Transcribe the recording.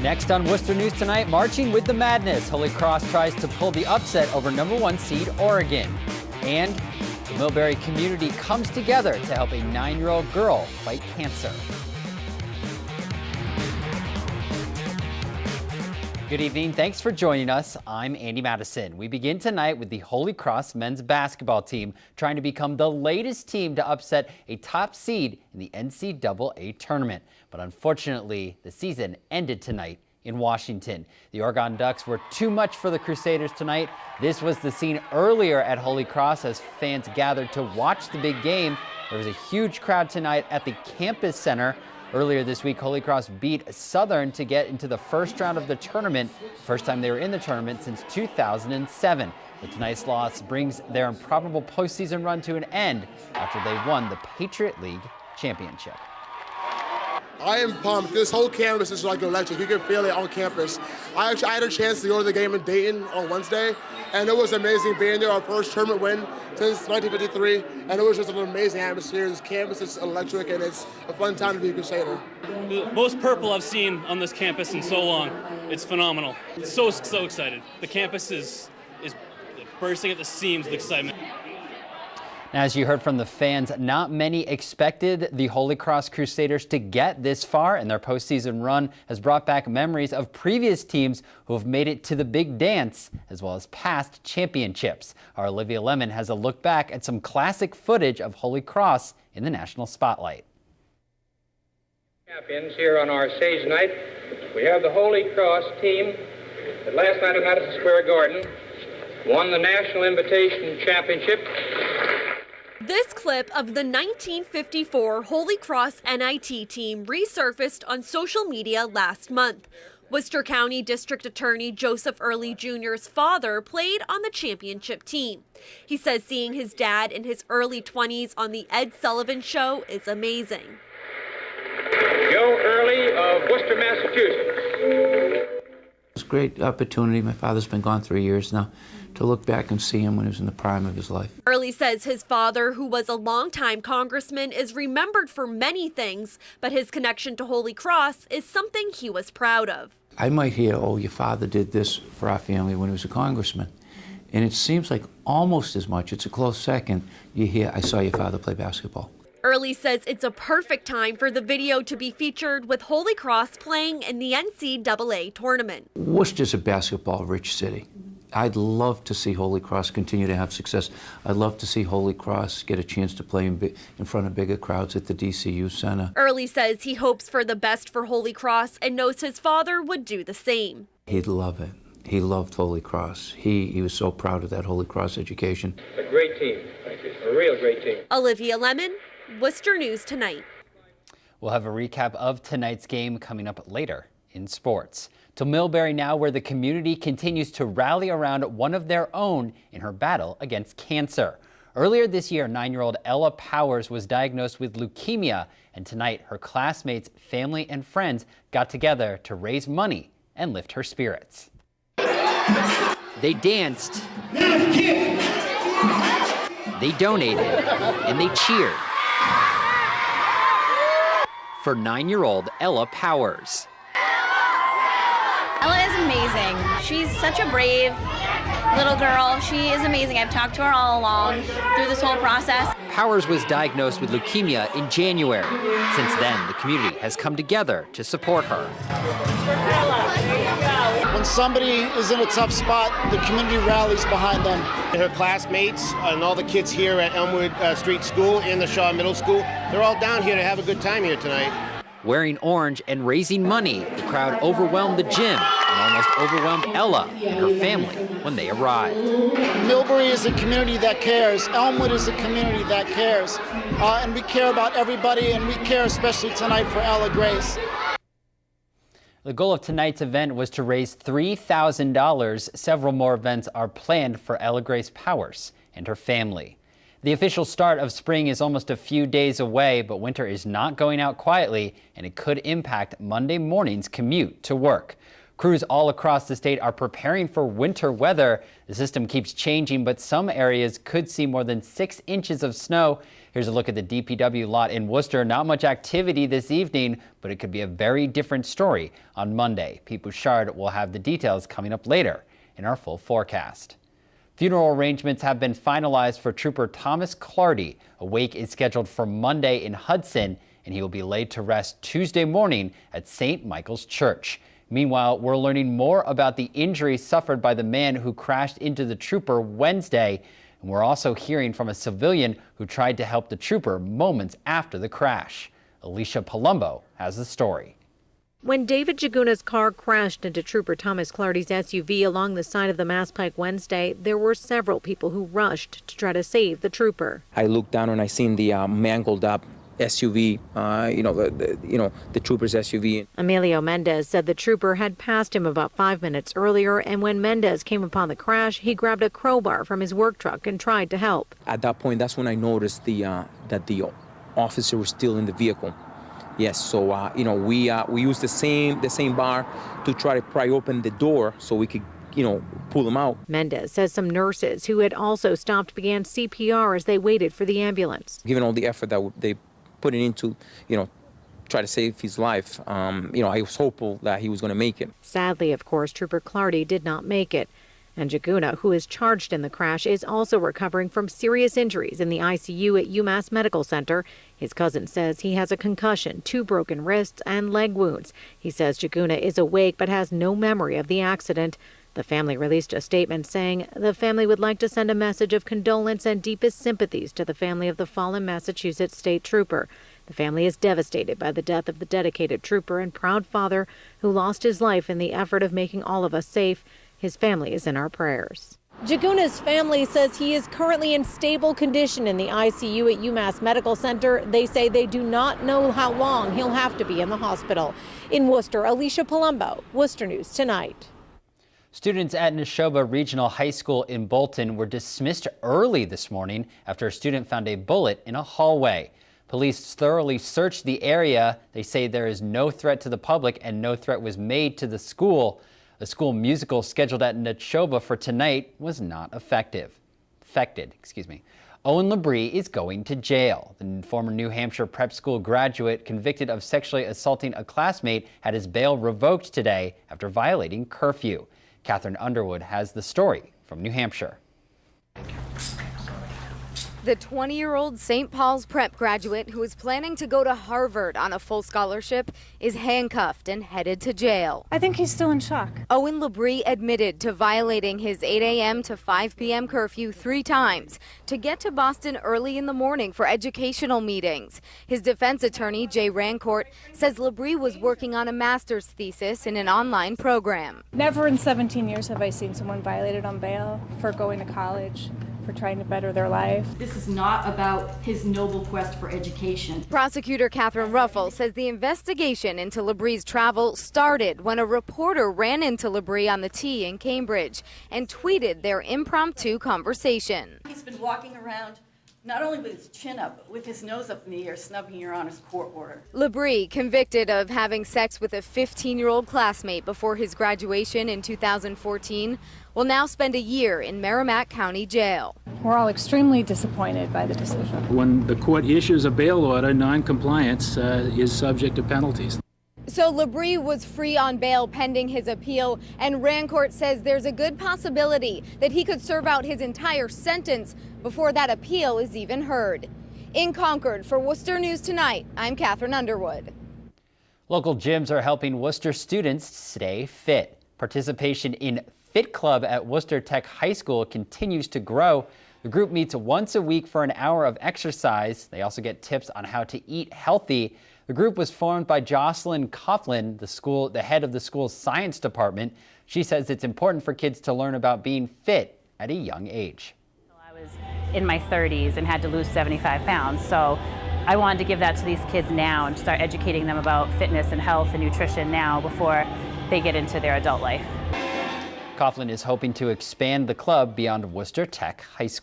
Next on Worcester News Tonight, marching with the madness. Holy Cross tries to pull the upset over #1 seed Oregon. And the Millbury community comes together to help a 9-year-old girl fight cancer. Good evening. Thanks for joining us. I'm Andy Madison. We begin tonight with the Holy Cross men's basketball team trying to become the latest team to upset a top seed in the NCAA tournament. But unfortunately, the season ended tonight in Washington. The Oregon Ducks were too much for the Crusaders tonight. This was the scene earlier at Holy Cross as fans gathered to watch the big game. There was a huge crowd tonight at the campus center. Earlier this week, Holy Cross beat Southern to get into the first round of the tournament, first time they were in the tournament since 2007. But tonight's loss brings their improbable postseason run to an end after they won the Patriot League championship. I am pumped. This whole campus is like electric. You can feel it on campus. I had a chance to go to the game in Dayton on Wednesday, and it was amazing being there. Our first tournament win since 1953, and it was just an amazing atmosphere. This campus is electric, and it's a fun time to be a Crusader. The most purple I've seen on this campus in so long. It's phenomenal. So excited. The campus is bursting at the seams with excitement. As you heard from the fans, not many expected the Holy Cross Crusaders to get this far, and their postseason run has brought back memories of previous teams who have made it to the big dance, as well as past championships. Our Olivia Lemon has a look back at some classic footage of Holy Cross in the national spotlight. Champions here on our stage night, we have the Holy Cross team that last night at Madison Square Garden won the National Invitation Championship. This clip of the 1954 Holy Cross NIT team resurfaced on social media last month. Worcester County District Attorney Joseph Early Jr.'s father played on the championship team. He says seeing his dad in his early 20s on the Ed Sullivan Show is amazing. Joe Early of Worcester, Massachusetts. It's a great opportunity. My father's been gone 3 years now, to look back and see him when he was in the prime of his life. Early says his father, who was a longtime congressman, is remembered for many things, but his connection to Holy Cross is something he was proud of. I might hear, oh, your father did this for our family when he was a congressman. And it seems like almost as much, it's a close second, you hear, I saw your father play basketball. Early says it's a perfect time for the video to be featured with Holy Cross playing in the NCAA tournament. Worcester's a basketball-rich city. I'd love to see Holy Cross continue to have success. I'd love to see Holy Cross get a chance to play in front of bigger crowds at the DCU Center. Early says he hopes for the best for Holy Cross and knows his father would do the same. He'd love it. He loved Holy Cross. He was so proud of that Holy Cross education. A great team. Thank you. A real great team. Olivia Lemon, Worcester News Tonight. We'll have a recap of tonight's game coming up later in sports. To Millbury now, where the community continues to rally around one of their own in her battle against cancer. Earlier this year, 9-year-old Ella Powers was diagnosed with leukemia, and tonight her classmates, family, and friends got together to raise money and lift her spirits. They danced, they donated, and they cheered for 9-year-old Ella Powers. Ella is amazing. She's such a brave little girl. She is amazing. I've talked to her all along through this whole process. Powers was diagnosed with leukemia in January. Since then, the community has come together to support her. When somebody is in a tough spot, the community rallies behind them. Her classmates and all the kids here at Elmwood Street School and the Shaw Middle School, they're all down here to have a good time here tonight. Wearing orange and raising money, the crowd overwhelmed the gym and almost overwhelmed Ella and her family when they arrived. Millbury is a community that cares. Elmwood is a community that cares. And we care about everybody, and we care especially tonight for Ella Grace. The goal of tonight's event was to raise $3,000. Several more events are planned for Ella Grace Powers and her family. The official start of spring is almost a few days away, but winter is not going out quietly, and it could impact Monday morning's commute to work. Crews all across the state are preparing for winter weather. The system keeps changing, but some areas could see more than 6 inches of snow. Here's a look at the DPW lot in Worcester. Not much activity this evening, but it could be a very different story on Monday. Pete Bouchard will have the details coming up later in our full forecast. Funeral arrangements have been finalized for Trooper Thomas Clardy. A wake is scheduled for Monday in Hudson, and he will be laid to rest Tuesday morning at St. Michael's Church. Meanwhile, we're learning more about the injuries suffered by the man who crashed into the trooper Wednesday. And we're also hearing from a civilian who tried to help the trooper moments after the crash. Alicia Palumbo has the story. When David Jaguna's car crashed into Trooper Thomas Clardy's SUV along the side of the Mass Pike Wednesday, there were several people who rushed to try to save the trooper. I looked down and I seen the mangled up SUV, the trooper's SUV. Emilio Mendez said the trooper had passed him about 5 minutes earlier, and when Mendez came upon the crash, he grabbed a crowbar from his work truck and tried to help. At that point, that's when I noticed that the officer was still in the vehicle. Yes, so we used the same bar to try to pry open the door so we could pull them out. Mendez says some nurses who had also stopped began CPR as they waited for the ambulance. Given all the effort that they put it into, try to save his life, I was hopeful that he was going to make it. Sadly, of course, Trooper Clardy did not make it. And Jaguna, who is charged in the crash, is also recovering from serious injuries in the ICU at UMass Medical Center. His cousin says he has a concussion, 2 broken wrists, and leg wounds. He says Jaguna is awake but has no memory of the accident. The family released a statement saying the family would like to send a message of condolence and deepest sympathies to the family of the fallen Massachusetts state trooper. The family is devastated by the death of the dedicated trooper and proud father who lost his life in the effort of making all of us safe. His family is in our prayers. Jaguna's family says he is currently in stable condition in the ICU at UMass Medical Center. They say they do not know how long he'll have to be in the hospital. In Worcester, Alicia Palumbo, Worcester News Tonight. Students at Nashoba Regional High School in Bolton were dismissed early this morning after a student found a bullet in a hallway. Police thoroughly searched the area. They say there is no threat to the public and no threat was made to the school. The school musical scheduled at Nashoba for tonight was not affected. Owen Labrie is going to jail. The former New Hampshire prep school graduate convicted of sexually assaulting a classmate had his bail revoked today after violating curfew. Catherine Underwood has the story from New Hampshire. The 20-year-old St. Paul's prep graduate who is planning to go to Harvard on a full scholarship is handcuffed and headed to jail. I think he's still in shock. Owen Labrie admitted to violating his 8 a.m. to 5 p.m. curfew 3 times to get to Boston early in the morning for educational meetings. His defense attorney, Jay Rancourt, says Labrie was working on a master's thesis in an online program. Never in 17 years have I seen someone violated on bail for going to college, for trying to better their life. This is not about his noble quest for education. Prosecutor Catherine Ruffle says the investigation into Labrie's travel started when a reporter ran into Labrie on the T in Cambridge and tweeted their impromptu conversation. He's been walking around not only with his chin up, but with his nose up in the air, snubbing your Honor's court order. Labrie, convicted of having sex with a 15-year-old classmate before his graduation in 2014, will now spend a year in Merrimack County Jail. We're all extremely disappointed by the decision. When the court issues a bail order, non-compliance is subject to penalties. So Labrie was free on bail pending his appeal, and Rancourt says there's a good possibility that he could serve out his entire sentence before that appeal is even heard. In Concord, for Worcester News Tonight, I'm Catherine Underwood. Local gyms are helping Worcester students stay fit. Participation in Fit Club at Worcester Tech High School continues to grow. The group meets once a week for an hour of exercise. They also get tips on how to eat healthy. The group was formed by Jocelyn Coughlin, the head of the school's science department. She says it's important for kids to learn about being fit at a young age. I was in my 30s and had to lose 75 pounds, so I wanted to give that to these kids now and start educating them about fitness and health and nutrition now before they get into their adult life. Coughlin is hoping to expand the club beyond Worcester Tech High School.